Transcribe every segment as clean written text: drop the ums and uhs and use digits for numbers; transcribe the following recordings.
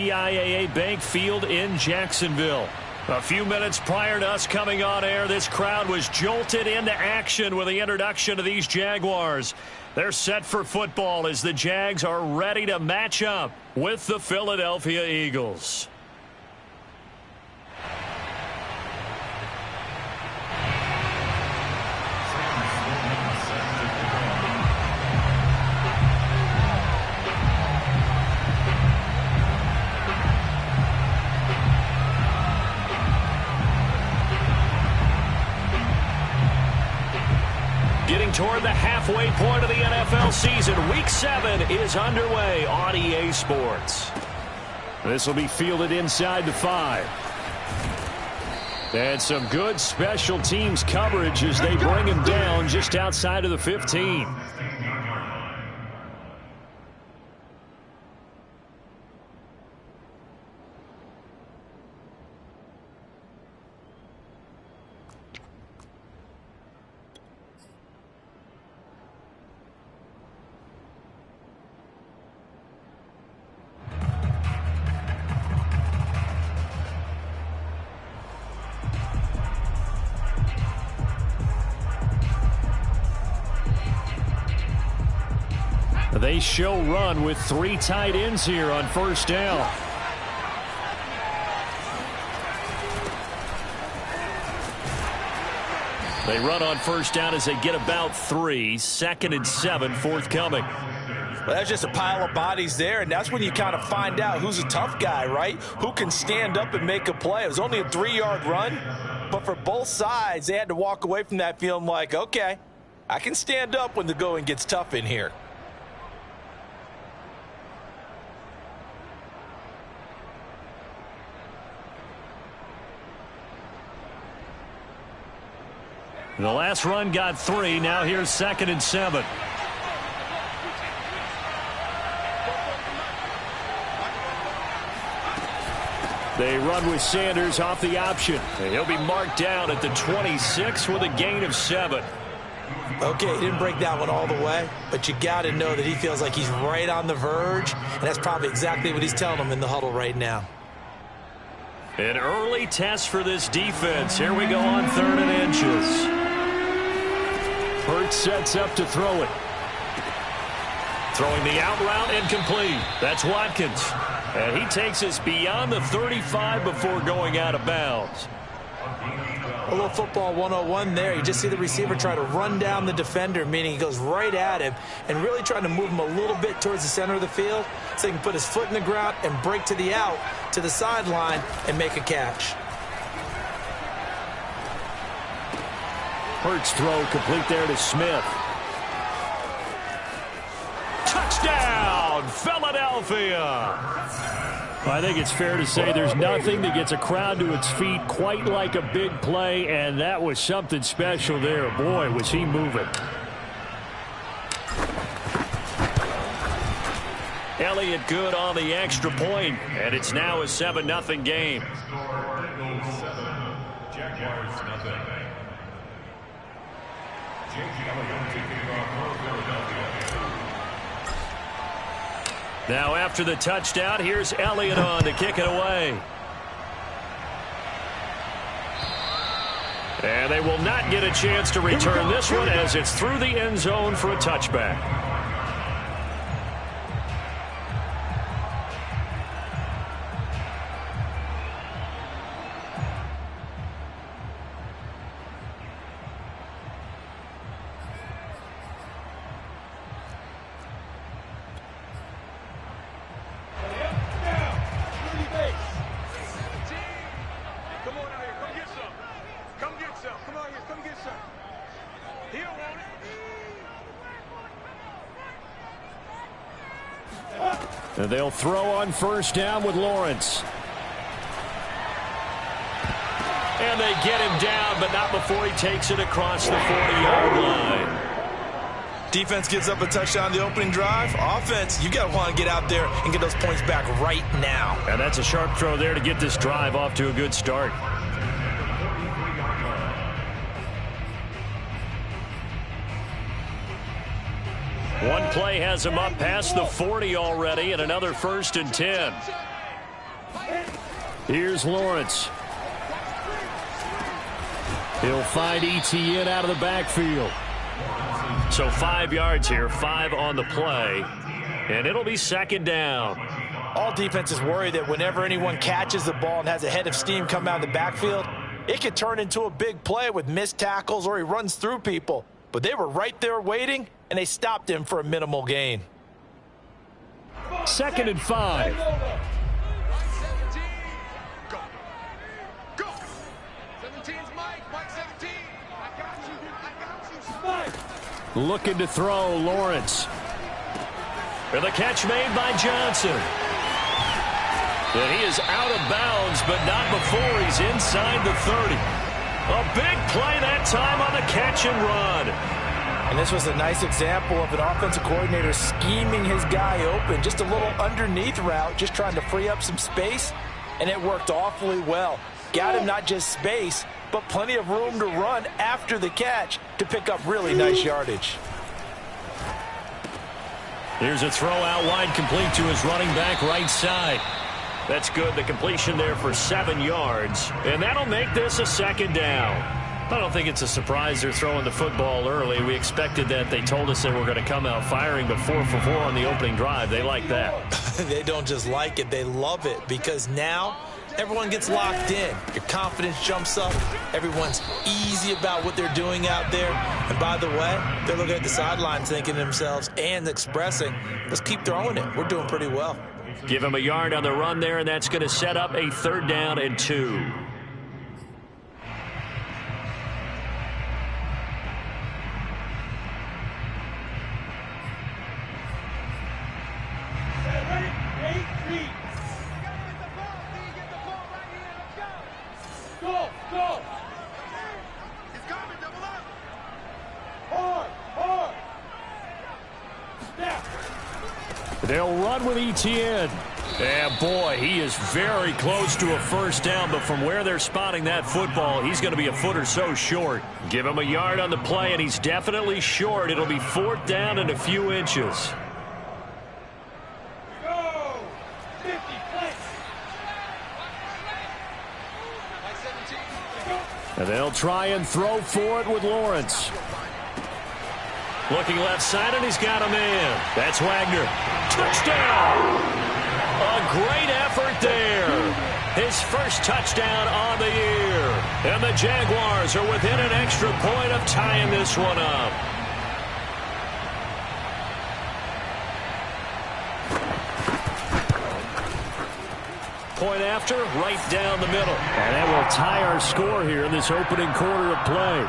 TIAA Bank Field in Jacksonville. A few minutes prior to us coming on air, this crowd was jolted into action with the introduction of these Jaguars. They're set for football as the Jags are ready to match up with the Philadelphia Eagles. Getting toward the halfway point of the NFL season. Week 7 is underway on EA Sports. This will be fielded inside the 5. And some good special teams coverage as they bring him down just outside of the 15. They show run with 3 tight ends here on first down. They run on first down as they get about 3. 2nd and 7 forthcoming. Well, that's just a pile of bodies there, and that's when you kind of find out who's a tough guy, right? Who can stand up and make a play. It was only a 3-yard run, but for both sides, they had to walk away from that feeling like, okay, I can stand up when the going gets tough in here. The last run got 3. Now here's 2nd and 7. They run with Sanders off the option. And he'll be marked down at the 26 with a gain of 7. Okay, he didn't break that one all the way, but you got to know that he feels like he's right on the verge, and that's probably exactly what he's telling them in the huddle right now. An early test for this defense. Here we go on 3rd and inches. Hurts sets up to throw it. Throwing the out route incomplete. That's Watkins. And he takes us beyond the 35 before going out of bounds. A little football 101 there. You just see the receiver try to run down the defender, meaning he goes right at him and really trying to move him a little bit towards the center of the field so he can put his foot in the ground and break to the out, to the sideline, and make a catch. Hurts throw complete there to Smith. Touchdown, Philadelphia! I think it's fair to say there's nothing that gets a crowd to its feet quite like a big play, and that was something special there. Boy, was he moving. Elliott good on the extra point, and it's now a 7-0 game. Now after the touchdown, here's Elliott on to kick it away. And they will not get a chance to return this one as it's through the end zone for a touchback. And they'll throw on first down with Lawrence. And they get him down, but not before he takes it across the 40-yard line. Defense gives up a touchdown the opening drive. Offense, you got to want to get out there and get those points back right now. And that's a sharp throw there to get this drive off to a good start. One play has him up past the 40 already, and another 1st and 10. Here's Lawrence. He'll find ETN out of the backfield. So 5 yards here, 5 on the play, and it'll be second down. All defenses worry that whenever anyone catches the ball and has a head of steam come out of the backfield, it could turn into a big play with missed tackles or he runs through people. But they were right there waiting, and they stopped him for a minimal gain. 2nd and 5. Looking to throw, Lawrence. And the catch made by Johnson. And he is out of bounds, but not before he's inside the 30. A big play that time on the catch and run. And this was a nice example of an offensive coordinator scheming his guy open. Just a little underneath route, just trying to free up some space, and it worked awfully well. Got him not just space, but plenty of room to run after the catch to pick up really nice yardage. Here's a throw out wide, complete to his running back right side. That's good. The completion there for 7 yards, and that'll make this a second down. I don't think it's a surprise they're throwing the football early. We expected that. They told us they were going to come out firing, but 4 for 4 on the opening drive. They like that. They don't just like it, they love it, because now everyone gets locked in. Your confidence jumps up. Everyone's easy about what they're doing out there. And by the way, they're looking at the sidelines thinking to themselves and expressing, let's keep throwing it. We're doing pretty well. Give him a yard on the run there, and that's going to set up a 3rd down and 2. They'll run with ETN. And boy, he is very close to a 1st down, but from where they're spotting that football, he's going to be a foot or so short. Give him a yard on the play, and he's definitely short. It'll be 4th down and a few inches. And they'll try and throw for it with Lawrence. Looking left side, and he's got a man. That's Wagner. Touchdown! A great effort there. His first touchdown on the year. And the Jaguars are within an extra point of tying this one up. Point after, right down the middle. And that will tie our score here in this opening quarter of play.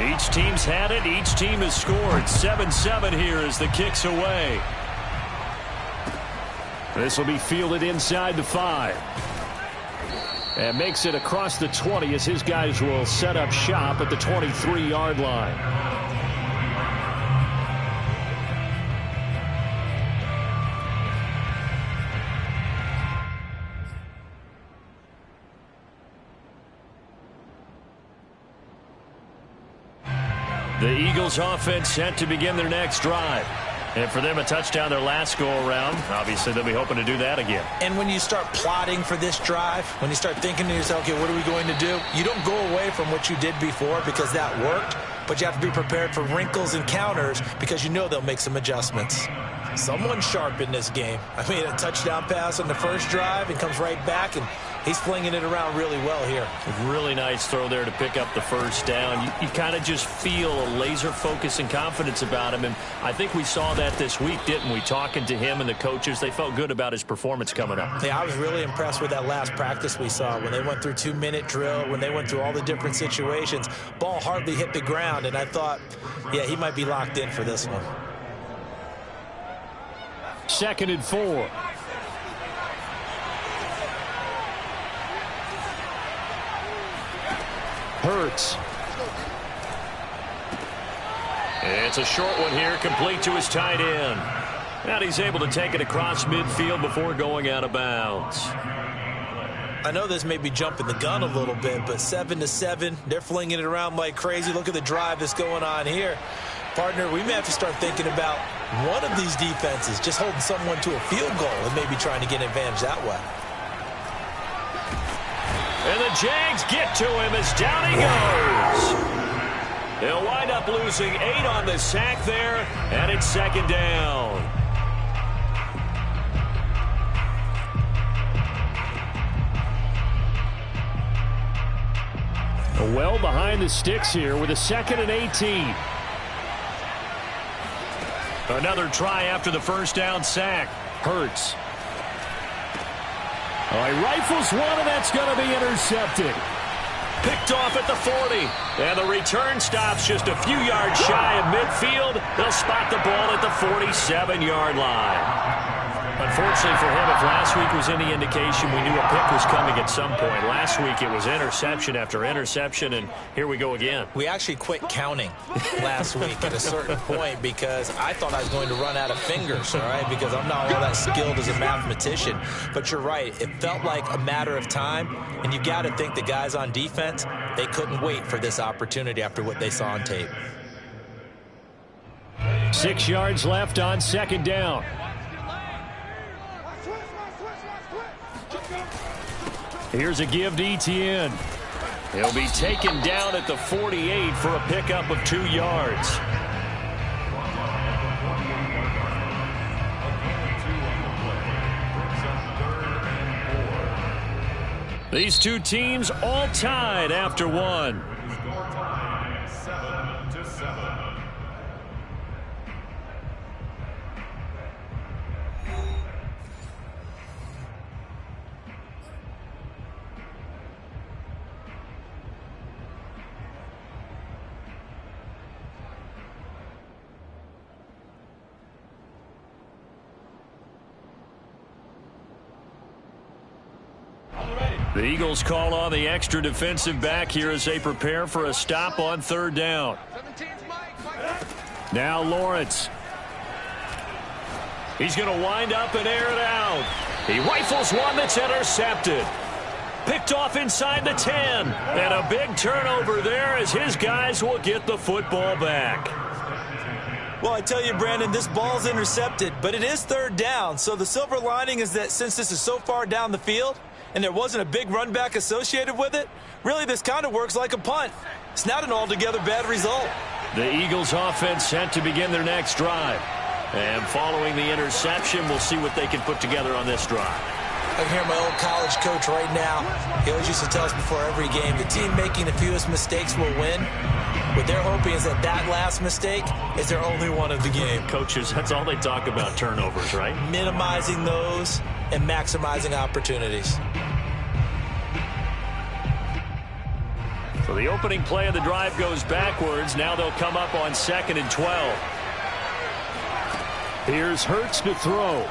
Each team's had it. Each team has scored. 7-7 here as the kick's away. This will be fielded inside the 5. And makes it across the 20 as his guys will set up shop at the 23-yard line. The Eagles offense set to begin their next drive. And for them, a touchdown their last go-around. Obviously, they'll be hoping to do that again. And when you start plotting for this drive, when you start thinking to yourself, okay, what are we going to do? You don't go away from what you did before because that worked, but you have to be prepared for wrinkles and counters because you know they'll make some adjustments. Someone's sharp in this game. I mean, a touchdown pass on the first drive and comes right back, and he's flinging it around really well here. Really nice throw there to pick up the first down. You kind of just feel a laser focus and confidence about him, and I think we saw that this week, didn't we? Talking to him and the coaches, they felt good about his performance coming up. Yeah, I was really impressed with that last practice we saw when they went through 2-minute drill, when they went through all the different situations. Ball hardly hit the ground, and I thought, yeah, he might be locked in for this one. 2nd and 4. Hurts. It's a short one here, complete to his tight end. And he's able to take it across midfield before going out of bounds. I know this may be jumping the gun a little bit, but 7-7, they're flinging it around like crazy. Look at the drive that's going on here. Partner, we may have to start thinking about one of these defenses just holding someone to a field goal and maybe trying to get an advantage that way. And the Jags get to him as down he goes. They'll wind up losing 8 on the sack there, and it's second down. Well behind the sticks here with a 2nd and 18. Another try after the first down sack. Hurts. Oh, he rifles one, and that's going to be intercepted. Picked off at the 40. And the return stops just a few yards shy of midfield. They'll spot the ball at the 47-yard line. Unfortunately for him, if last week was any indication, we knew a pick was coming at some point. Last week it was interception after interception, and here we go again. We actually quit counting last week at a certain point because I thought I was going to run out of fingers, all right, because I'm not all that skilled as a mathematician. But you're right. It felt like a matter of time, and you got to think the guys on defense, they couldn't wait for this opportunity after what they saw on tape. 6 yards left on second down. Here's a give to Etienne. He'll be taken down at the 48 for a pickup of 2 yards. These two teams all tied after one. The Eagles call on the extra defensive back here as they prepare for a stop on third down. Now Lawrence. He's going to wind up and air it out. He rifles one that's intercepted. Picked off inside the 10. And a big turnover there as his guys will get the football back. Well, I tell you, Brandon, this ball's intercepted, but it is third down. So the silver lining is that since this is so far down the field, and there wasn't a big run back associated with it, really this kind of works like a punt. It's not an altogether bad result. The Eagles offense set to begin their next drive. And following the interception, we'll see what they can put together on this drive. I can hear my old college coach right now. He always used to tell us before every game, the team making the fewest mistakes will win. What they're hoping is that that last mistake is their only one of the game. Coaches, that's all they talk about, turnovers, right? Minimizing those and maximizing opportunities. So the opening play of the drive goes backwards. Now they'll come up on 2nd and 12. Here's Hurts to throw.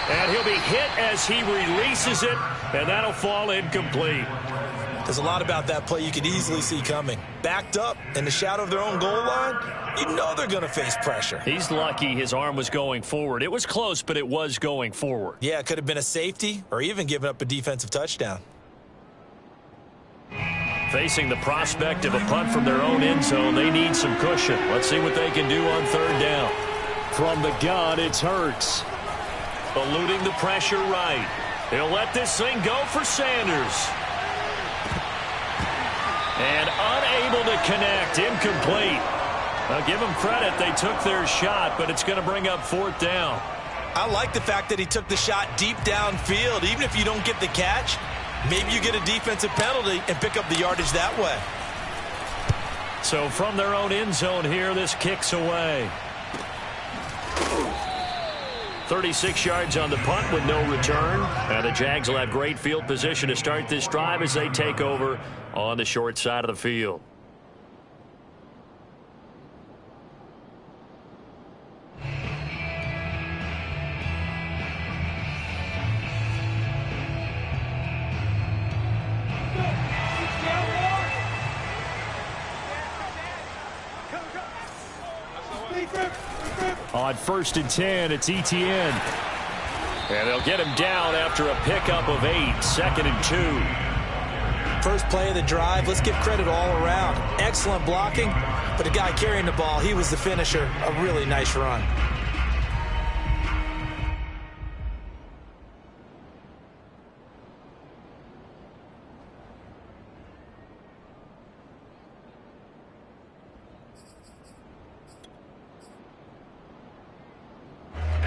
And he'll be hit as he releases it, and that'll fall incomplete. There's a lot about that play you could easily see coming. Backed up in the shadow of their own goal line, you know they're going to face pressure. He's lucky his arm was going forward. It was close, but it was going forward. Yeah, it could have been a safety or even given up a defensive touchdown. Facing the prospect of a punt from their own end zone, they need some cushion. Let's see what they can do on third down. From the gun, it's Hurts. Eluding the pressure right. He'll let this thing go for Sanders. And unable to connect. Incomplete. Now give them credit. They took their shot, but it's going to bring up fourth down. I like the fact that he took the shot deep downfield. Even if you don't get the catch, maybe you get a defensive penalty and pick up the yardage that way. So from their own end zone here, this kicks away. 36 yards on the punt with no return. And the Jags will have great field position to start this drive as they take over on the short side of the field. On 1st and 10, it's Etienne. And they'll get him down after a pickup of 8. 2nd and 2. First play of the drive, let's give credit all around. Excellent blocking, but the guy carrying the ball, he was the finisher. A really nice run.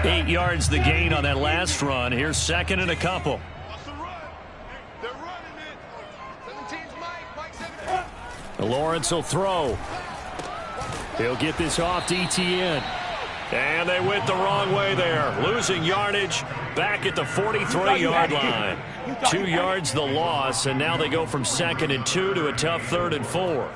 Eight yards the gain on that last run. Here's second and a couple. Lawrence will throw. He'll get this off to ETN. And they went the wrong way there. Losing yardage back at the 43-yard line. 2 yards the loss, and now they go from 2nd and 2 to a tough 3rd and 4.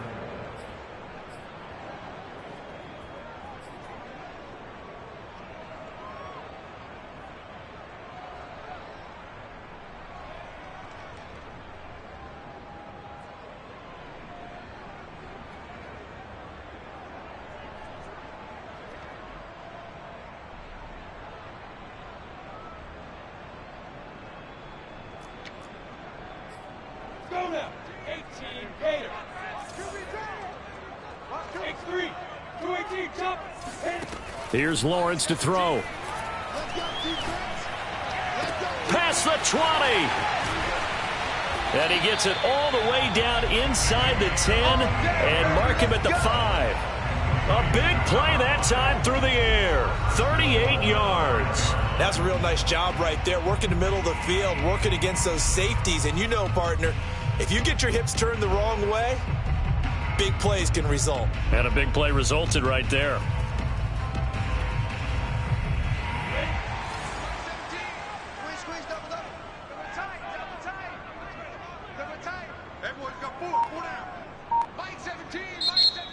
Here's Lawrence to throw. Past the 20. And he gets it all the way down inside the 10 and mark him at the 5. A big play that time through the air. 38 yards. That's a real nice job right there. Working the middle of the field, working against those safeties. And you know, partner, if you get your hips turned the wrong way, big plays can result. And a big play resulted right there.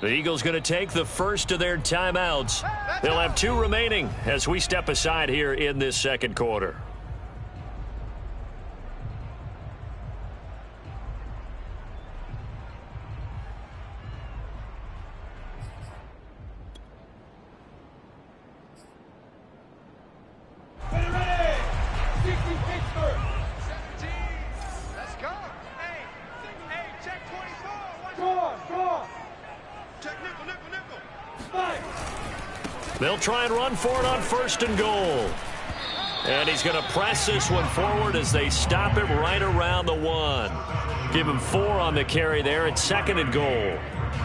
The Eagles going to take the first of their timeouts. They'll have 2 remaining as we step aside here in this second quarter. They'll try and run for it on 1st and goal. And he's going to press this one forward as they stop him right around the 1. Give him 4 on the carry there at 2nd and goal.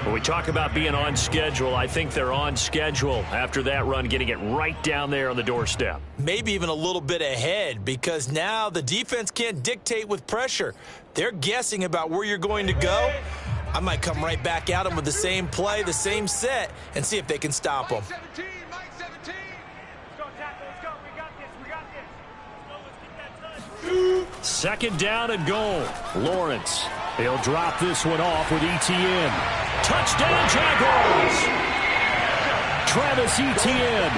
When we talk about being on schedule, I think they're on schedule after that run, getting it right down there on the doorstep. Maybe even a little bit ahead, because now the defense can't dictate with pressure. They're guessing about where you're going to go. I might come right back at them with the same play, the same set, and see if they can stop them. Second down and goal. Lawrence. He'll drop this one off with ETN. Touchdown, Jaguars! Travis Etienne,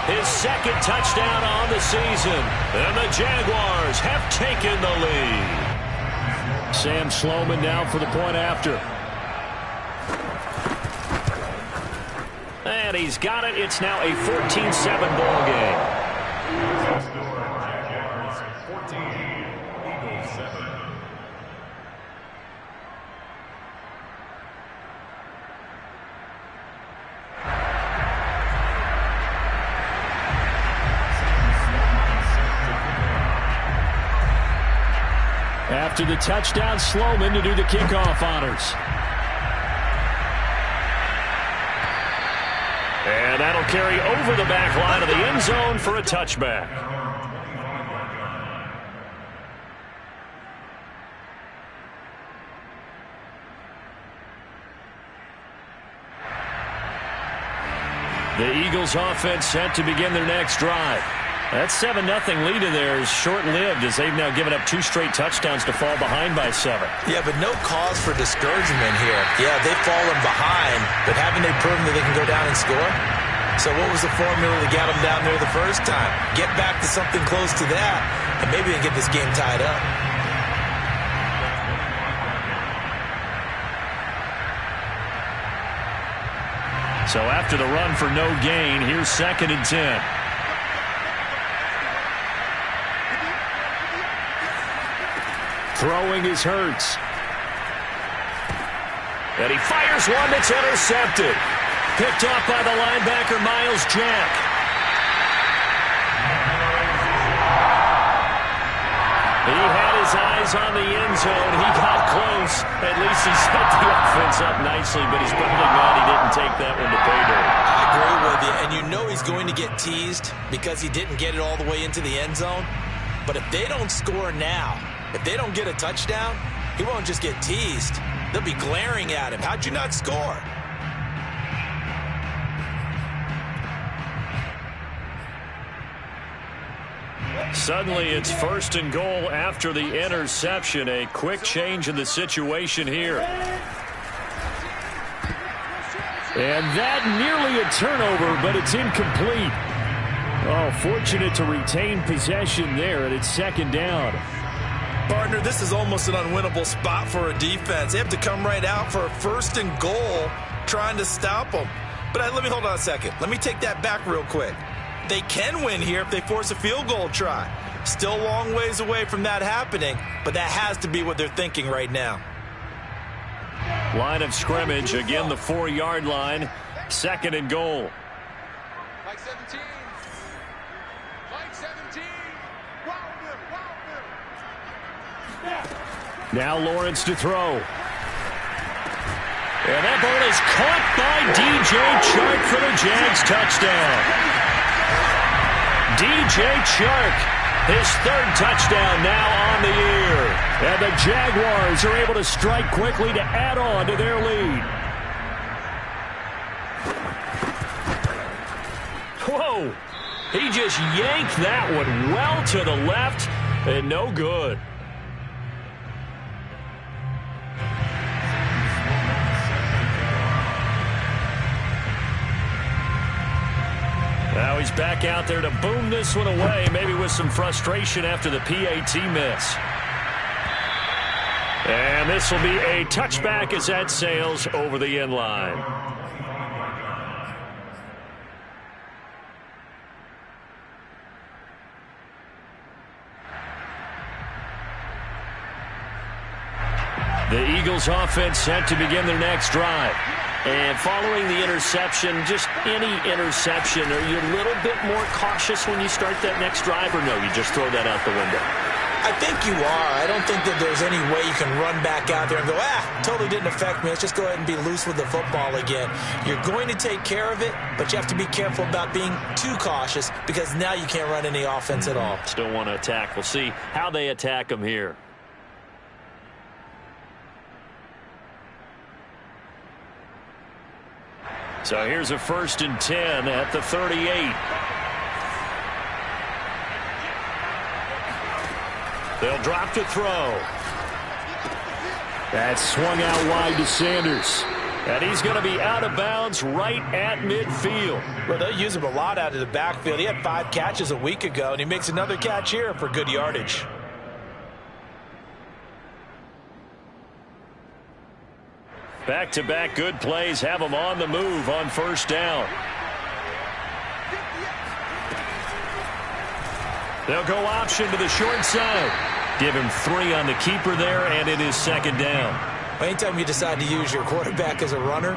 his 2nd touchdown on the season. And the Jaguars have taken the lead. Sam Sloman now for the point after. And he's got it. It's now a 14-7 ball game. After the touchdown, Sloman to do the kickoff honors. And that'll carry over the back line of the end zone for a touchback. The Eagles offense set to begin their next drive. That 7-0 lead of theirs is short-lived as they've now given up 2 straight touchdowns to fall behind by 7. Yeah, but no cause for discouragement here. Yeah, they've fallen behind, but haven't they proven that they can go down and score? So what was the formula that got them down there the first time? Get back to something close to that, and maybe they can get this game tied up. So after the run for no gain, here's 2nd and 10. Throwing is Hurts. And he fires one that's intercepted. picked off by the linebacker, Miles Jack. He had his eyes on the end zone. He got close. At least he set the offense up nicely, but he's probably glad he didn't take that one to pay dirt. I agree with you, and you know he's going to get teased because he didn't get it all the way into the end zone. But if they don't score now, if they don't get a touchdown, he won't just get teased. They'll be glaring at him. How'd you not score? Suddenly it's 1st and goal after the interception. A quick change in the situation here. And that nearly a turnover, but it's incomplete. Oh, fortunate to retain possession there, and it's 2nd down. Partner, this is almost an unwinnable spot for a defense. They have to come right out for a 1st and goal trying to stop them. But let me hold on a second. Let me take that back real quick. They can win here if they force a field goal try. Still a long ways away from that happening, but that has to be what they're thinking right now. Line of scrimmage, again the 4-yard line, 2nd and goal. Like 17. Like 17. Now Lawrence to throw. And that ball is caught by DJ Chark for the Jags touchdown. DJ Chark, his 3rd touchdown now on the year. And the Jaguars are able to strike quickly to add on to their lead. Whoa! He just yanked that one well to the left and no good. Now he's back out there to boom this one away, maybe with some frustration after the PAT miss. And this will be a touchback as that sails over the end line. The Eagles offense set to begin their next drive. And following the interception, just any interception, are you a little bit more cautious when you start that next drive, or no, you just throw that out the window? I think you are. I don't think that there's any way you can run back out there and go, totally didn't affect me. Let's just go ahead and be loose with the football again. You're going to take care of it, but you have to be careful about being too cautious because now you can't run any offense at all. Still want to attack. We'll see how they attack them here. So here's a 1st and 10 at the 38. They'll drop to throw. That swung out wide to Sanders. And he's going to be out of bounds right at midfield. Well, they'll use him a lot out of the backfield. He had 5 catches a week ago, and he makes another catch here for good yardage. Back-to-back good plays have him on the move on 1st down. They'll go option to the short side. Give him 3 on the keeper there, and it is 2nd down. Anytime you decide to use your quarterback as a runner,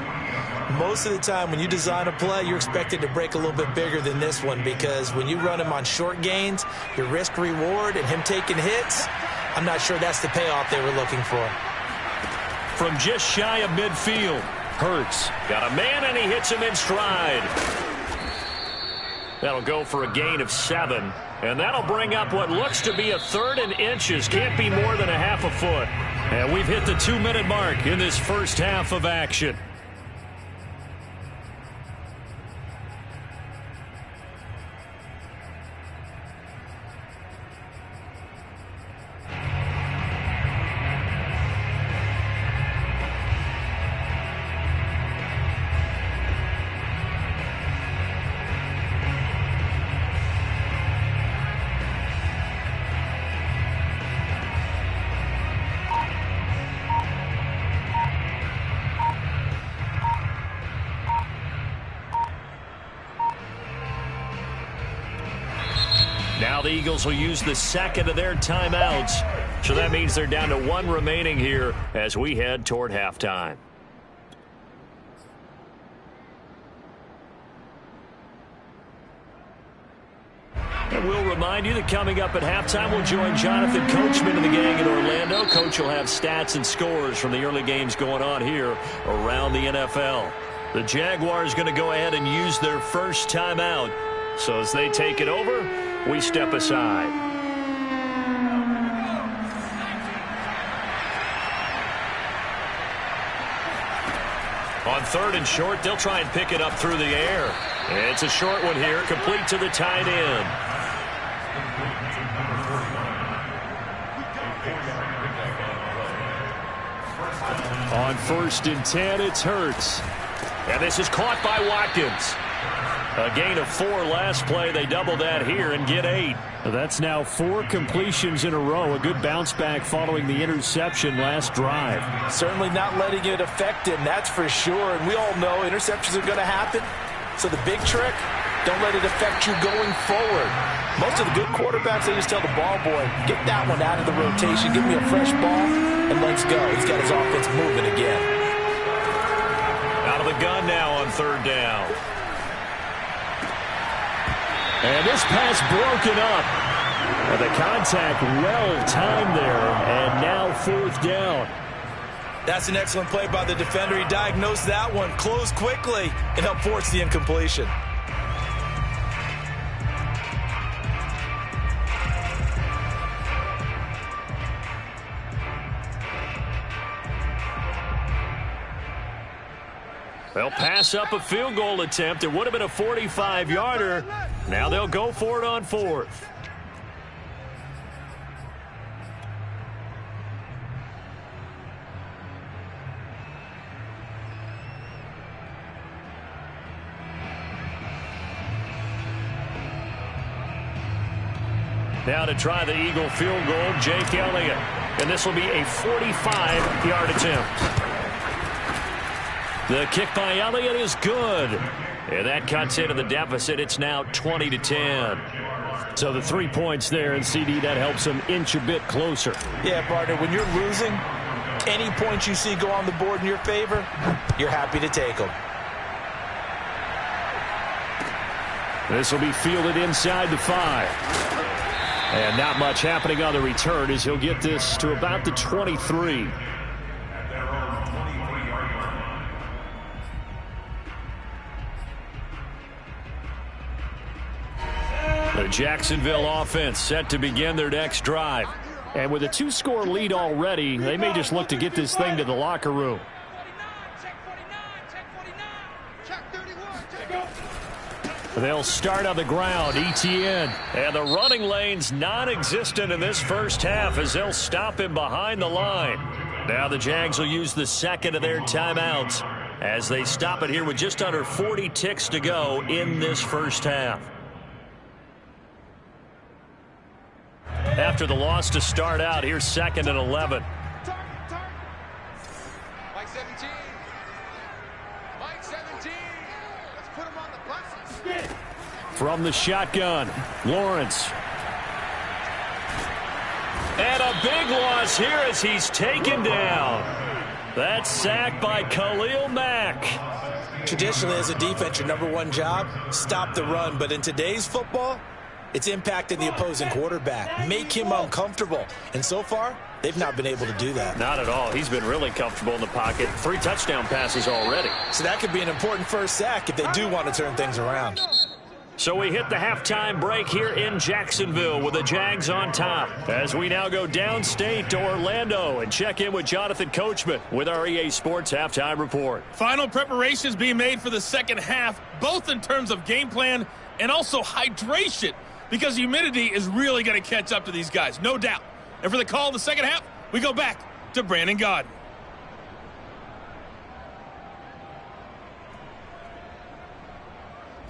most of the time when you design a play, you're expected to break a little bit bigger than this one because when you run him on short gains, your risk-reward and him taking hits, I'm not sure that's the payoff they were looking for. From just shy of midfield, Hurts got a man and he hits him in stride. That'll go for a gain of 7, and that'll bring up what looks to be a 3rd and inches. Can't be more than a half a foot. And we've hit the 2-minute mark in this first half of action. Now the Eagles will use the 2nd of their timeouts. So that means they're down to 1 remaining here as we head toward halftime. And we'll remind you that coming up at halftime, we'll join Jonathan Coachman and the gang in Orlando. Coach will have stats and scores from the early games going on here around the NFL. The Jaguars going to go ahead and use their first timeout. So as they take it over, we step aside. On 3rd and short, they'll try and pick it up through the air. It's a short one here, complete to the tight end. On 1st and 10, it's Hurts. And this is caught by Watkins. A gain of 4 last play. They double that here and get 8. That's now 4 completions in a row. A good bounce back following the interception last drive. Certainly not letting it affect him, that's for sure. And we all know interceptions are going to happen. So the big trick, don't let it affect you going forward. Most of the good quarterbacks, they just tell the ball boy, get that one out of the rotation, give me a fresh ball, and let's go. He's got his offense moving again. Out of the gun now on 3rd down. And this pass broken up. And the contact well timed there, and now 4th down. That's an excellent play by the defender. He diagnosed that one, closed quickly, and helped force the incompletion. They'll pass up a field goal attempt. It would have been a 45-yarder. Now they'll go for it on 4th. Now to try the Eagle field goal, Jake Elliott. And this will be a 45-yard attempt. The kick by Elliott is good. And that cuts into the deficit. It's now 20-10. So the 3 points there, and CD, that helps them inch a bit closer. Yeah, partner, when you're losing, any points you see go on the board in your favor, you're happy to take them. This will be fielded inside the 5. And not much happening on the return as he'll get this to about the 23. The Jacksonville offense set to begin their next drive. And with a 2-score lead already, they may just look to get this thing to the locker room. They'll start on the ground, ETN. And the running lane's non-existent in this first half as they'll stop him behind the line. Now the Jags will use the second of their timeouts as they stop it here with just under 40 ticks to go in this first half. After the loss to start out, here's 2nd and 11. Mike 17. Mike 17. Let's put him on the buses. From the shotgun, Lawrence. And a big loss here as he's taken down. That's sacked by Khalil Mack. Traditionally, as a defense, your #1 job, stop the run. But in today's football, it's impacting the opposing quarterback. Make him uncomfortable. And so far, they've not been able to do that. Not at all. He's been really comfortable in the pocket. 3 touchdown passes already. So that could be an important first sack if they do want to turn things around. So we hit the halftime break here in Jacksonville with the Jags on top. As we now go downstate to Orlando and check in with Jonathan Coachman with our EA Sports Halftime Report. Final preparations being made for the second half, both in terms of game plan and also hydration, because humidity is really going to catch up to these guys, no doubt. And for the call of the second half, we go back to Brandon Gaudin.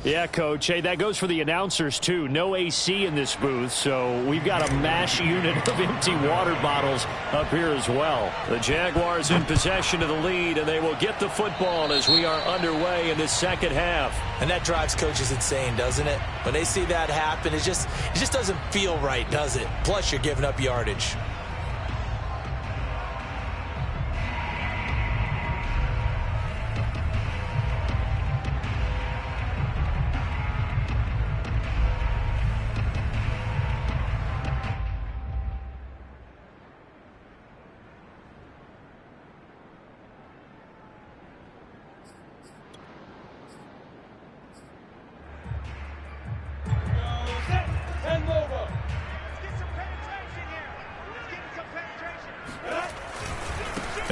Yeah, Coach. Hey, that goes for the announcers, too. No AC in this booth, so we've got a mash unit of empty water bottles up here as well. The Jaguars in possession of the lead, and they will get the football as we are underway in this second half. And that drives coaches insane, doesn't it? When they see that happen, it just doesn't feel right, does it? Plus, you're giving up yardage.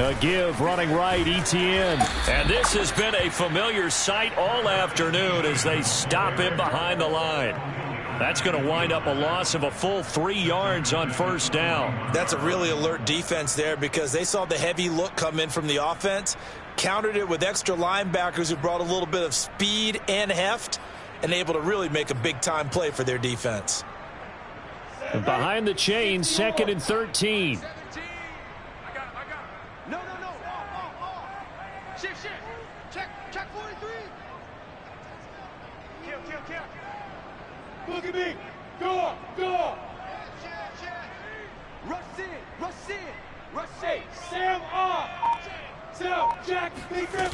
A give running right, Etienne. And this has been a familiar sight all afternoon as they stop him behind the line. That's going to wind up a loss of a full 3 yards on first down. That's a really alert defense there because they saw the heavy look come in from the offense, countered it with extra linebackers who brought a little bit of speed and heft, and able to really make a big-time play for their defense. And behind the chain, 2nd and 13. I got it. No. Shift. Check 43. Kill. Look at me. Go. Rush in. Sam off. Sam, Jack, big grip.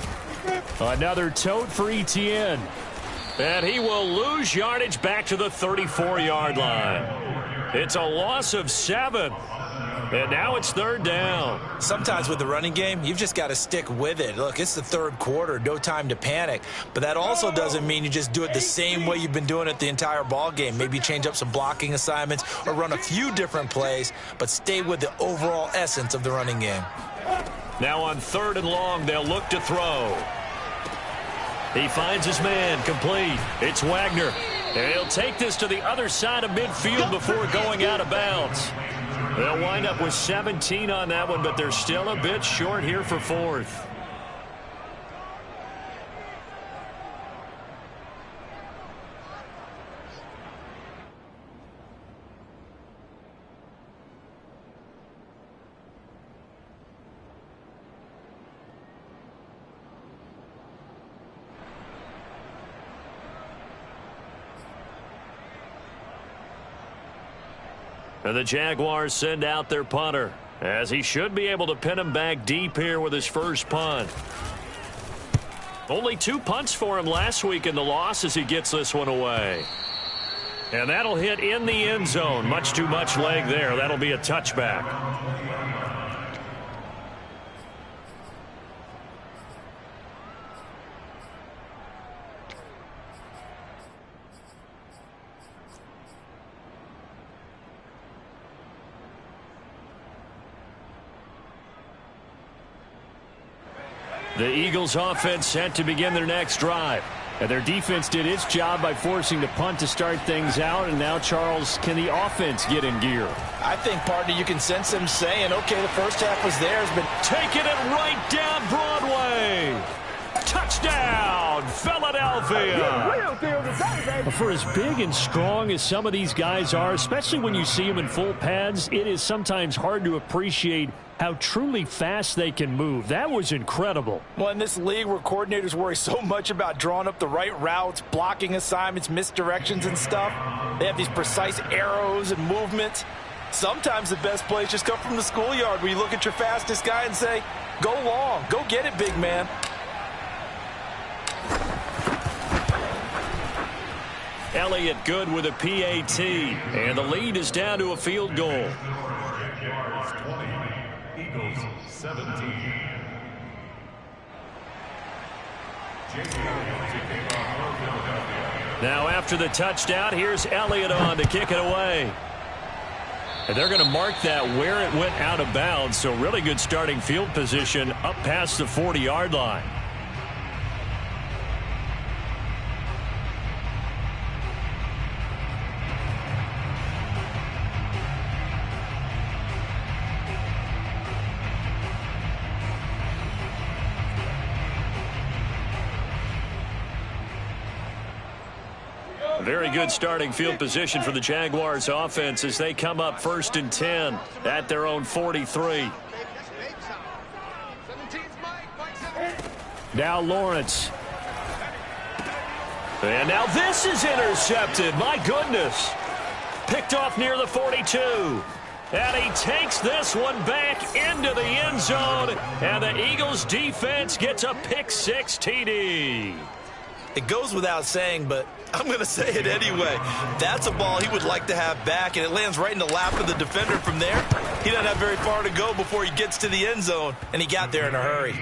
Another tote for Etienne. And he will lose yardage back to the 34-yard line. It's a loss of 7. And now it's 3rd down. Sometimes with the running game, you've just got to stick with it. Look, it's the 3rd quarter, no time to panic. But that also doesn't mean you just do it the same way you've been doing it the entire ball game. Maybe change up some blocking assignments or run a few different plays, but stay with the overall essence of the running game. Now on 3rd and long, they'll look to throw. He finds his man, complete. It's Wagner. And he'll take this to the other side of midfield before going out of bounds. They'll wind up with 17 on that one, but they're still a bit short here for 4th. And the Jaguars send out their punter, as he should be able to pin him back deep here with his first punt. Only 2 punts for him last week in the loss as he gets this one away. And that'll hit in the end zone. Much too much leg there. That'll be a touchback. The Eagles offense set to begin their next drive. And their defense did its job by forcing the punt to start things out. And now, Charles, can the offense get in gear? I think, partner, you can sense them saying, okay, the first half was theirs, but taking it right down Broadway. Touchdown, Philadelphia. For as big and strong as some of these guys are, especially when you see them in full pads, it is sometimes hard to appreciate how truly fast they can move. That was incredible. Well, in this league where coordinators worry so much about drawing up the right routes, blocking assignments, misdirections and stuff, they have these precise arrows and movements. Sometimes the best plays just come from the schoolyard where you look at your fastest guy and say, go long, go get it, big man. Elliott good with a PAT, and the lead is down to a field goal. Jaguars 20, Eagles 17. Now after the touchdown, here's Elliott on to kick it away. And they're going to mark that where it went out of bounds, so really good starting field position up past the 40-yard line. Very good starting field position for the Jaguars offense as they come up 1st and 10 at their own 43. Now Lawrence. And now this is intercepted. My goodness. Picked off near the 42. And he takes this one back into the end zone. And the Eagles defense gets a pick-6 TD. It goes without saying, but I'm going to say it anyway. That's a ball he would like to have back, and it lands right in the lap of the defender from there. He doesn't have very far to go before he gets to the end zone, and he got there in a hurry.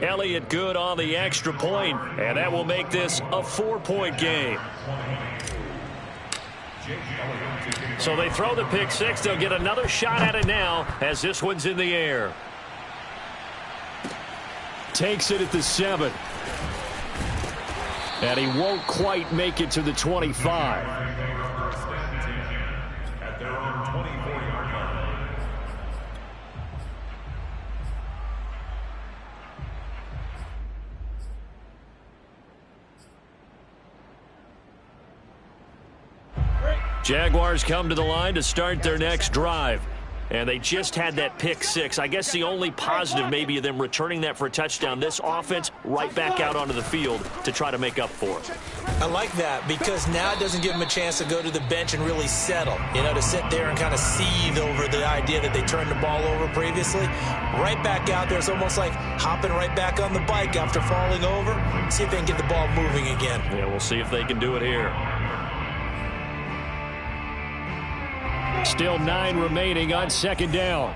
Elliott good on the extra point, and that will make this a 4-point game. So they throw the pick-6. They'll get another shot at it now as this one's in the air. Takes it at the 7. And he won't quite make it to the 25. At their own 24-yard line. Jaguars come to the line to start their next drive. And they just had that pick 6. I guess the only positive maybe of them returning that for a touchdown. This offense right back out onto the field to try to make up for it. I like that because now it doesn't give them a chance to go to the bench and really settle. You know, to sit there and kind of seethe over the idea that they turned the ball over previously. Right back out there. It's almost like hopping right back on the bike after falling over. See if they can get the ball moving again. Yeah, we'll see if they can do it here. Still 9 remaining on second down.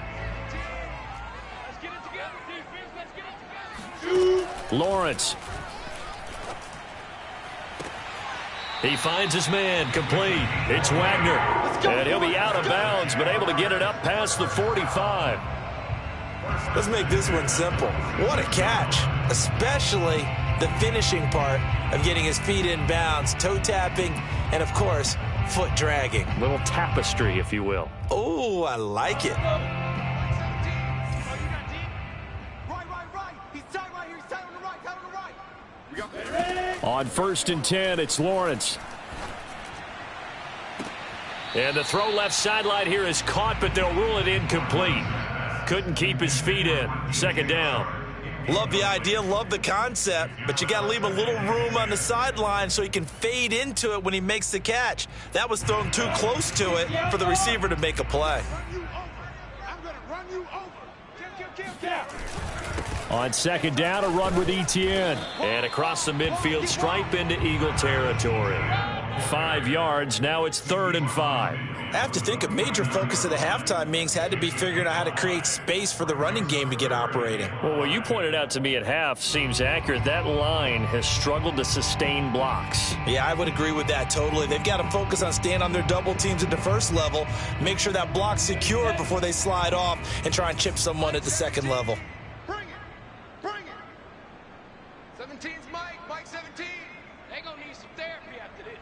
Let's get it together, defense. Let's get it together. Lawrence. He finds his man, complete. It's Wagner. And he'll be out of bounds, but able to get it up past the 45. Let's make this one simple. What a catch, especially the finishing part of getting his feet in bounds, toe tapping, and of course, foot dragging. Little tapestry, if you will. Oh, I like it. On 1st and 10, it's Lawrence. And the throw left sideline here is caught, but they'll rule it incomplete. Couldn't keep his feet in. Second down. Love the idea, love the concept, but you got to leave a little room on the sideline so he can fade into it when he makes the catch. That was thrown too close to it for the receiver to make a play. On second down, a run with Etienne. And across the midfield stripe into Eagle territory. 5 yards, now it's 3rd and 5. I have to think a major focus of the halftime meetings had to be figuring out how to create space for the running game to get operating. Well, what you pointed out to me at half seems accurate. That line has struggled to sustain blocks. Yeah, I would agree with that totally. They've got to focus on staying on their double teams at the first level, make sure that block's secured before they slide off and try and chip someone at the second level. Bring it. Bring it. 17's Mike. Mike 17. They gonna need some therapy after this.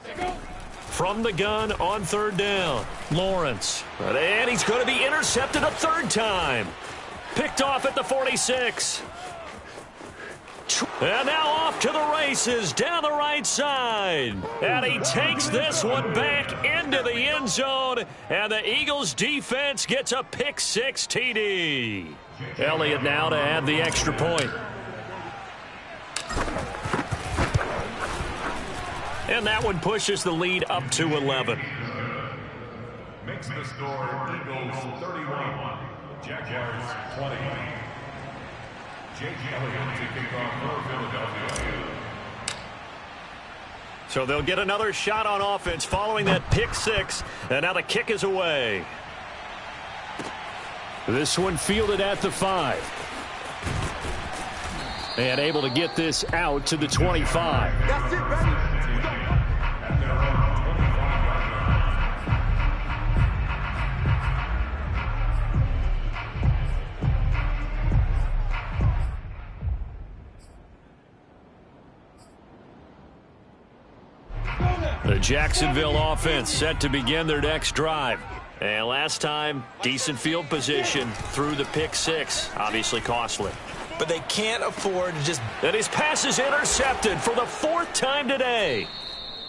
There go. From the gun on 3rd down, Lawrence. And he's going to be intercepted a 3rd time. Picked off at the 46. And now off to the races down the right side. And he takes this one back into the end zone. And the Eagles defense gets a pick 6 TD. Elliott now to add the extra point. And that one pushes the lead up to 11. Makes the score Eagles 31, Jaguars 20. Jake Elliott to kick off for Philadelphia. So they'll get another shot on offense following that pick 6. And now the kick is away. This one fielded at the 5. And able to get this out to the 25. That's it, baby. The Jacksonville offense set to begin their next drive. And last time, decent field position through the pick 6. Obviously costly. But they can't afford to just... And his pass is intercepted for the 4th time today.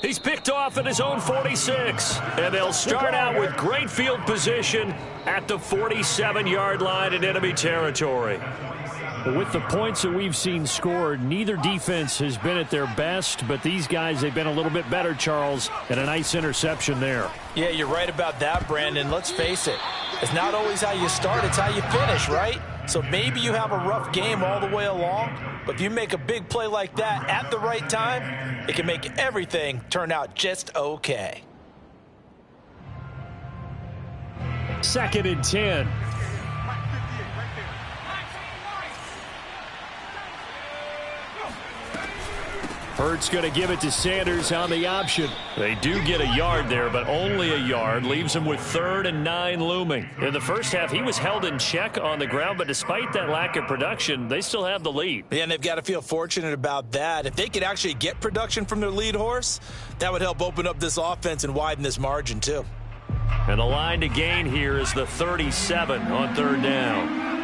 He's picked off at his own 46. And they'll start out with great field position at the 47-yard line in enemy territory. With the points that we've seen scored, neither defense has been at their best, but these guys, they've been a little bit better, Charles, and a nice interception there. Yeah, you're right about that, Brandon. Let's face it. It's not always how you start, it's how you finish, right? So maybe you have a rough game all the way along, but if you make a big play like that at the right time, it can make everything turn out just okay. 2nd and 10. Hurts going to give it to Sanders on the option. They do get a yard there, but only a yard. Leaves him with 3rd and 9 looming. In the first half, he was held in check on the ground, but despite that lack of production, they still have the lead. Yeah, and they've got to feel fortunate about that. If they could actually get production from their lead horse, that would help open up this offense and widen this margin too. And the line to gain here is the 37 on 3rd down.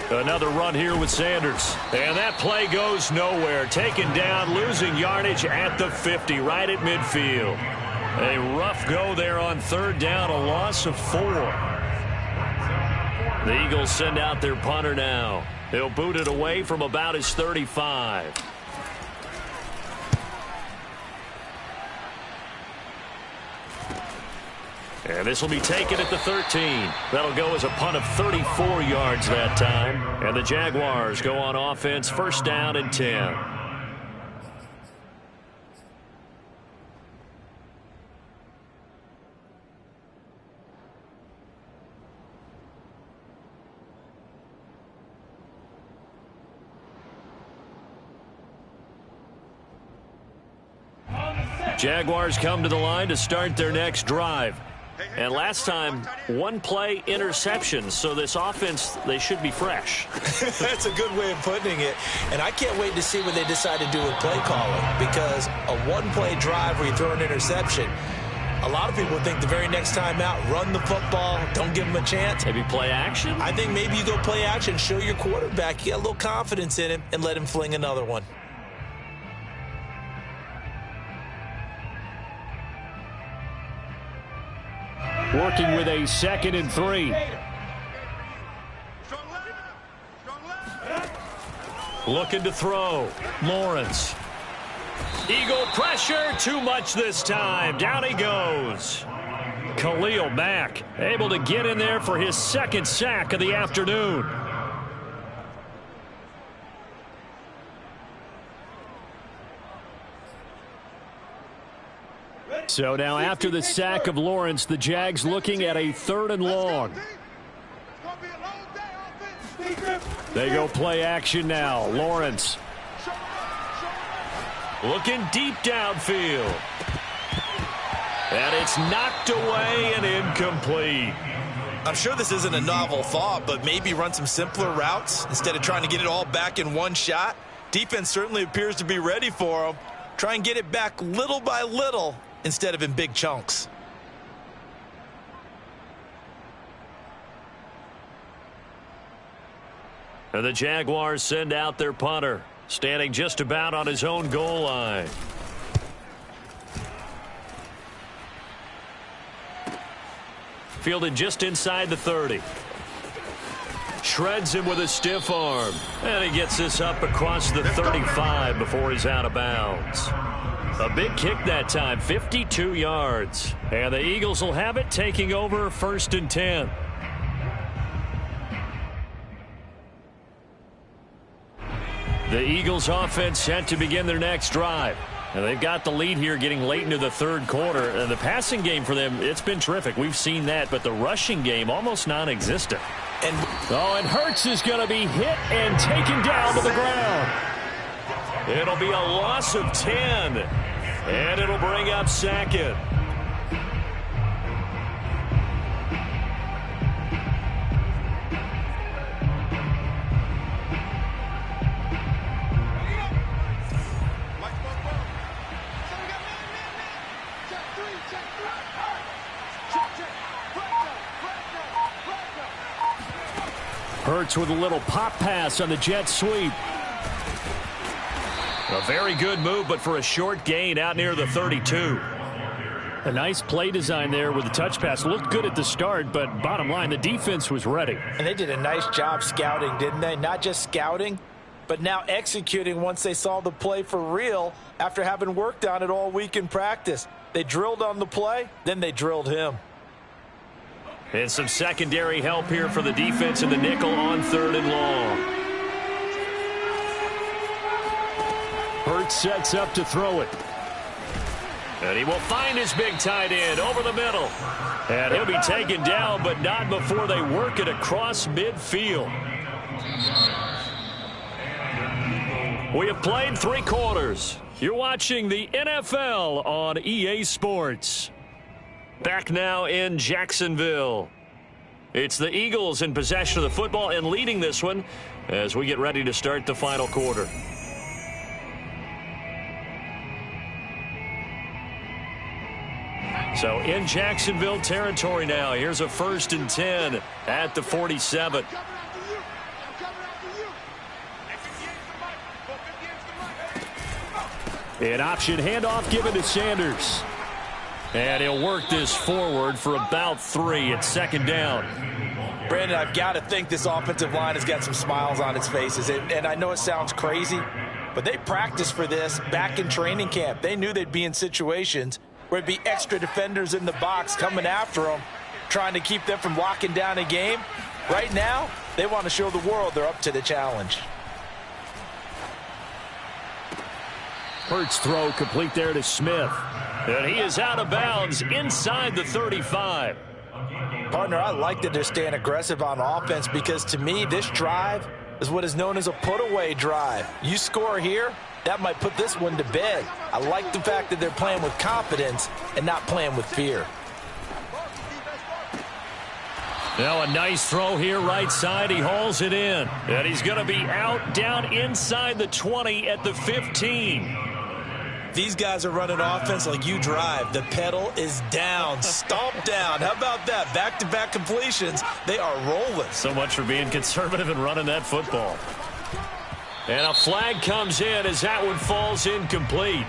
Another run here with Sanders. And that play goes nowhere. Taken down, losing yardage at the 50, right at midfield. A rough go there on 3rd down, a loss of 4. The Eagles send out their punter now. He'll boot it away from about his 35. And this will be taken at the 13. That'll go as a punt of 34 yards that time. And the Jaguars go on offense, 1st down and 10. Jaguars come to the line to start their next drive. And last time, 1-play interception. So this offense, they should be fresh. That's a good way of putting it. And I can't wait to see what they decide to do with play calling. Because a 1-play drive where you throw an interception, a lot of people think the very next time out, run the football, don't give them a chance. Maybe play action? I think maybe you go play action, show your quarterback you got a little confidence in him, and let him fling another one. Working with a 2nd and 3. Looking to throw. Lawrence. Eagle pressure. Too much this time. Down he goes. Khalil Mack able to get in there for his 2nd sack of the afternoon. So now after the sack of Lawrence, the Jags looking at a 3rd and long. They go play action now. Lawrence. Looking deep downfield. And it's knocked away and incomplete. I'm sure this isn't a novel thought, but maybe run some simpler routes instead of trying to get it all back in one shot. Defense certainly appears to be ready for them. Try and get it back little by little instead of in big chunks. And the Jaguars send out their punter, standing just about on his own goal line. Fielded just inside the 30. Shreds him with a stiff arm. And he gets this up across the 35 before he's out of bounds. A big kick that time, 52 yards. And the Eagles will have it, taking over 1st and 10. The Eagles offense set to begin their next drive. And they've got the lead here getting late into the 3rd quarter. And the passing game for them, it's been terrific. We've seen that, but the rushing game almost non-existent. And Hurts is going to be hit and taken down to the ground. It'll be a loss of 10. And it'll bring up 2nd. Hurts with a little pop pass on the jet sweep. A very good move, but for a short gain out near the 32. A nice play design there with the touch pass. Looked good at the start, but bottom line, the defense was ready. And they did a nice job scouting, didn't they? Not just scouting, but now executing once they saw the play for real after having worked on it all week in practice. They drilled on the play, then they drilled him. And some secondary help here for the defense in the nickel on 3rd and long. Hurts sets up to throw it. And he will find his big tight end over the middle. And he'll be taken down, but not before they work it across midfield. We have played 3 quarters. You're watching the NFL on EA Sports. Back now in Jacksonville. It's the Eagles in possession of the football and leading this one as we get ready to start the final quarter. So in Jacksonville territory now. Here's a 1st and 10 at the 47. An option handoff given to Sanders. And he'll work this forward for about 3 at 2nd down. Brandon, I've got to think this offensive line has got some smiles on its faces. And I know it sounds crazy, but they practiced for this back in training camp. They knew they'd be in situations where there'd be extra defenders in the box coming after them, trying to keep them from locking down a game. Right now, they want to show the world they're up to the challenge. Hurts throw complete there to Smith. And he is out of bounds inside the 35. Partner, I like that they're staying aggressive on offense because to me, this drive is what is known as a put-away drive. You score here, that might put this one to bed. I like the fact that they're playing with confidence and not playing with fear. Now a nice throw here right side. He hauls it in. And he's going to be out down inside the 20 at the 15. These guys are running offense like you drive. The pedal is down, stomp down. How about that? Back-to-back completions. They are rolling. So much for being conservative and running that football. And a flag comes in as that one falls incomplete.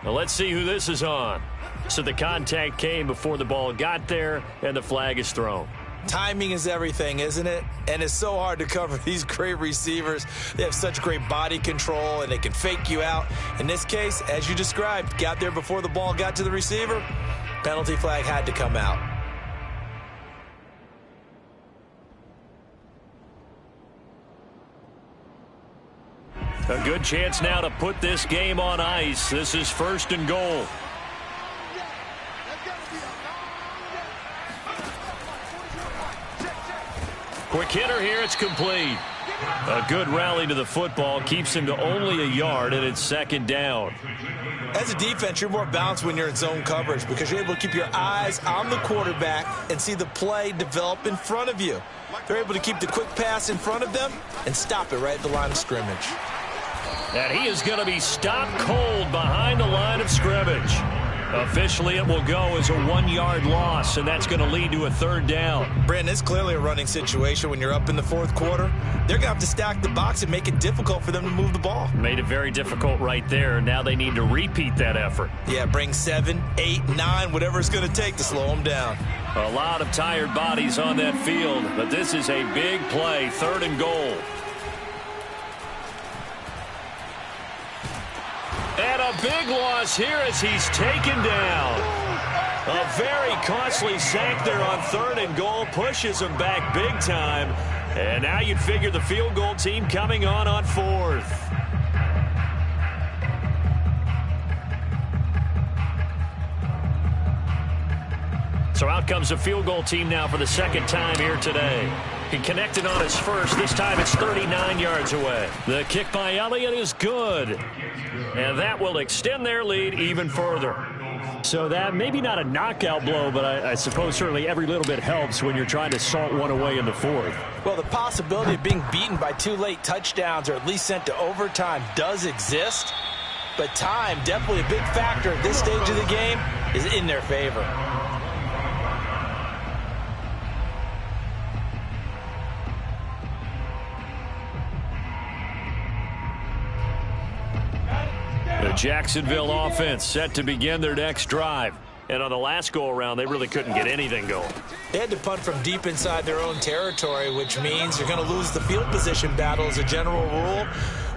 Now let's see who this is on. So the contact came before the ball got there, and the flag is thrown. Timing is everything, isn't it? And it's so hard to cover these great receivers. They have such great body control, and they can fake you out. In this case, as you described, got there before the ball got to the receiver. Penalty flag had to come out. A good chance now to put this game on ice. This is 1st and goal. Quick hitter here, it's complete. A good rally to the football keeps him to only a yard, and it's 2nd down. As a defense, you're more balanced when you're in zone coverage because you're able to keep your eyes on the quarterback and see the play develop in front of you. They're able to keep the quick pass in front of them and stop it right at the line of scrimmage. And he is going to be stopped cold behind the line of scrimmage. Officially, it will go as a 1-yard loss, and that's going to lead to a 3rd down. Brandon, it's clearly a running situation when you're up in the 4th quarter. They're going to have to stack the box and make it difficult for them to move the ball. Made it very difficult right there. Now they need to repeat that effort. Yeah, bring 7, 8, 9, whatever it's going to take to slow them down. A lot of tired bodies on that field, but this is a big play, 3rd and goal. And a big loss here as he's taken down. A very costly sack there on 3rd and goal. Pushes him back big time. And now you'd figure the field goal team coming on 4th. So out comes the field goal team now for the 2nd time here today. He connected on his first. This time it's 39 yards away. The kick by Elliott is good. And that will extend their lead even further. So that maybe not a knockout blow, but I suppose certainly every little bit helps when you're trying to salt one away in the 4th. Well, the possibility of being beaten by 2 late touchdowns or at least sent to overtime does exist. But time, definitely a big factor at this stage of the game, is in their favor. The Jacksonville offense set to begin their next drive. And on the last go-around, they really couldn't get anything going. They had to punt from deep inside their own territory, which means you're going to lose the field position battle as a general rule.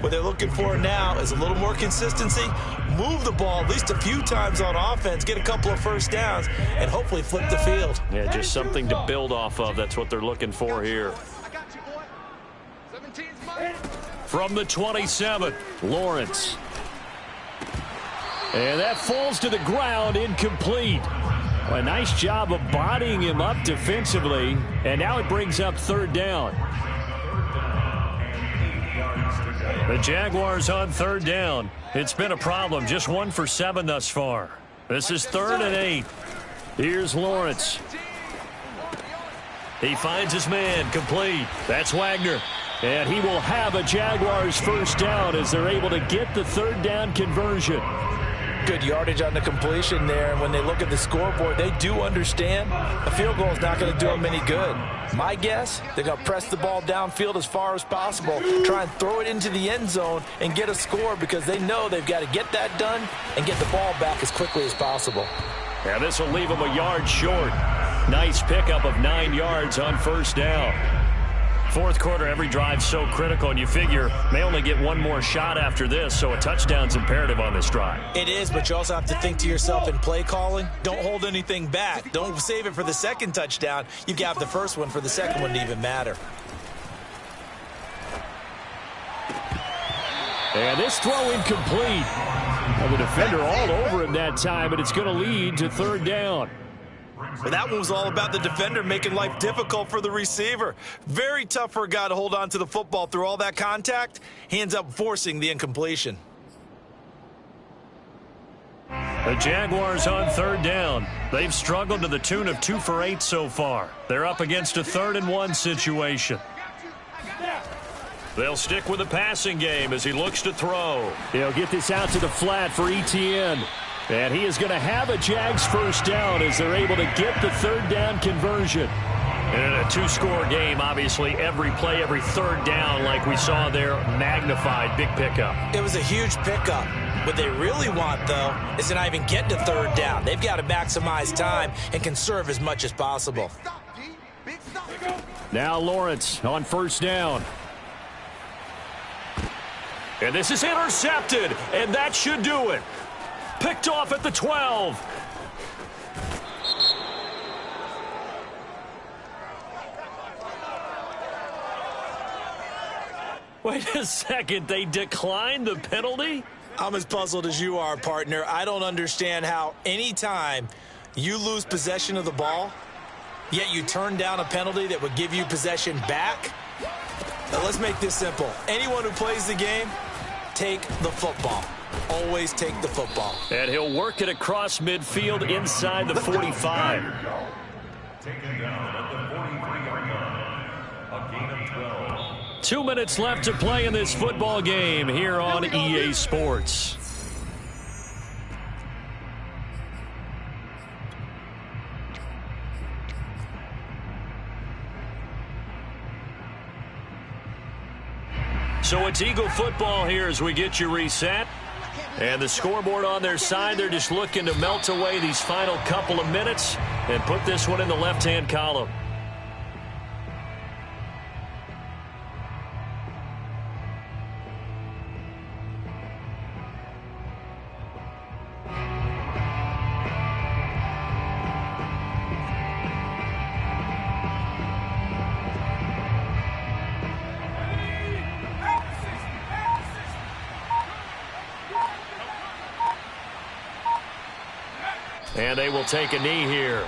What they're looking for now is a little more consistency, move the ball at least a few times on offense, get a couple of first downs, and hopefully flip the field. Yeah, just something to build off of. That's what they're looking for here. From the 27, Lawrence. And that falls to the ground, incomplete. A nice job of bodying him up defensively. And now it brings up 3rd down. The Jaguars on third down. It's been a problem. Just 1 for 7 thus far. This is 3rd and 8. Here's Lawrence. He finds his man complete. That's Wagner. And he will have a Jaguars first down as they're able to get the 3rd down conversion. Good yardage on the completion there. And when they look at the scoreboard, they do understand a field goal is not going to do them any good. My guess, they're going to press the ball downfield as far as possible, try and throw it into the end zone and get a score because they know they've got to get that done and get the ball back as quickly as possible. Yeah, this will leave them a yard short. Nice pickup of 9 yards on first down. Fourth quarter, every drive so critical, and you figure they only get one more shot after this, so a touchdown's imperative on this drive. It is, but you also have to think to yourself in play calling, don't hold anything back. Don't save it for the second touchdown. You've got the first one for the second one to even matter. And this throw incomplete. Well, the defender all over him that time, but it's going to lead to 3rd down. Well, that one was all about the defender making life difficult for the receiver. Very tough for a guy to hold on to the football through all that contact. He ends up forcing the incompletion. The Jaguars on 3rd down. They've struggled to the tune of 2 for 8 so far. They're up against a 3rd and 1 situation. They'll stick with the passing game as he looks to throw. He'll get this out to the flat for Etienne. And he is going to have a Jags first down as they're able to get the 3rd down conversion. And in a 2-score game, obviously, every play, every 3rd down, like we saw there, magnified. Big pickup. It was a huge pickup. What they really want, though, is to not even get to 3rd down. They've got to maximize time and conserve as much as possible. Now Lawrence on first down. And this is intercepted, and that should do it. Picked off at the 12. Wait a second, they declined the penalty? I'm as puzzled as you are, partner. I don't understand how any time you lose possession of the ball, yet you turn down a penalty that would give you possession back. Now, let's make this simple. Anyone who plays the game, take the football. Always take the football. And he'll work it across midfield inside the 45. Taken down at the 43-yard line. A gain of 12. 2 minutes left to play in this football game here on EA Sports. So it's Eagle football here as we get you reset. And the scoreboard on their side, they're just looking to melt away these final couple of minutes and put this one in the left-hand column. And they will take a knee here.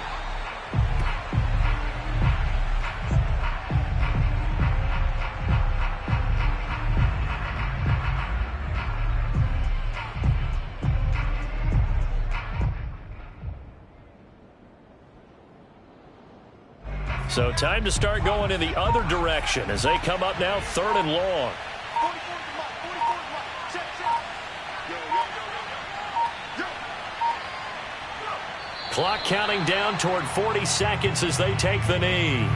So time to start going in the other direction as they come up now 3rd and long. Clock counting down toward 40 seconds as they take the knee.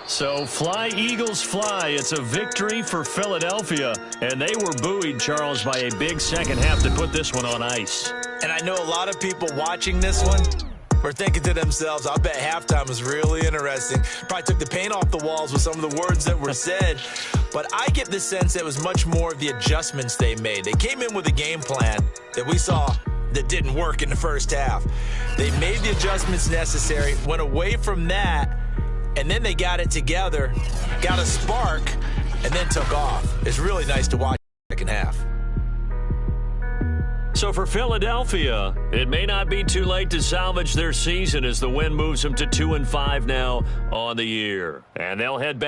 So fly, Eagles, fly. It's a victory for Philadelphia. And they were buoyed, Charles, by a big second half to put this one on ice. And I know a lot of people watching this one, were thinking to themselves, I bet halftime was really interesting. Probably took the paint off the walls with some of the words that were said. But I get the sense that it was much more of the adjustments they made. They came in with a game plan that we saw that didn't work in the first half. They made the adjustments necessary, went away from that, and then they got it together, got a spark, and then took off. It's really nice to watch the second half. So for Philadelphia, it may not be too late to salvage their season as the win moves them to 2-5 now on the year. And they'll head back.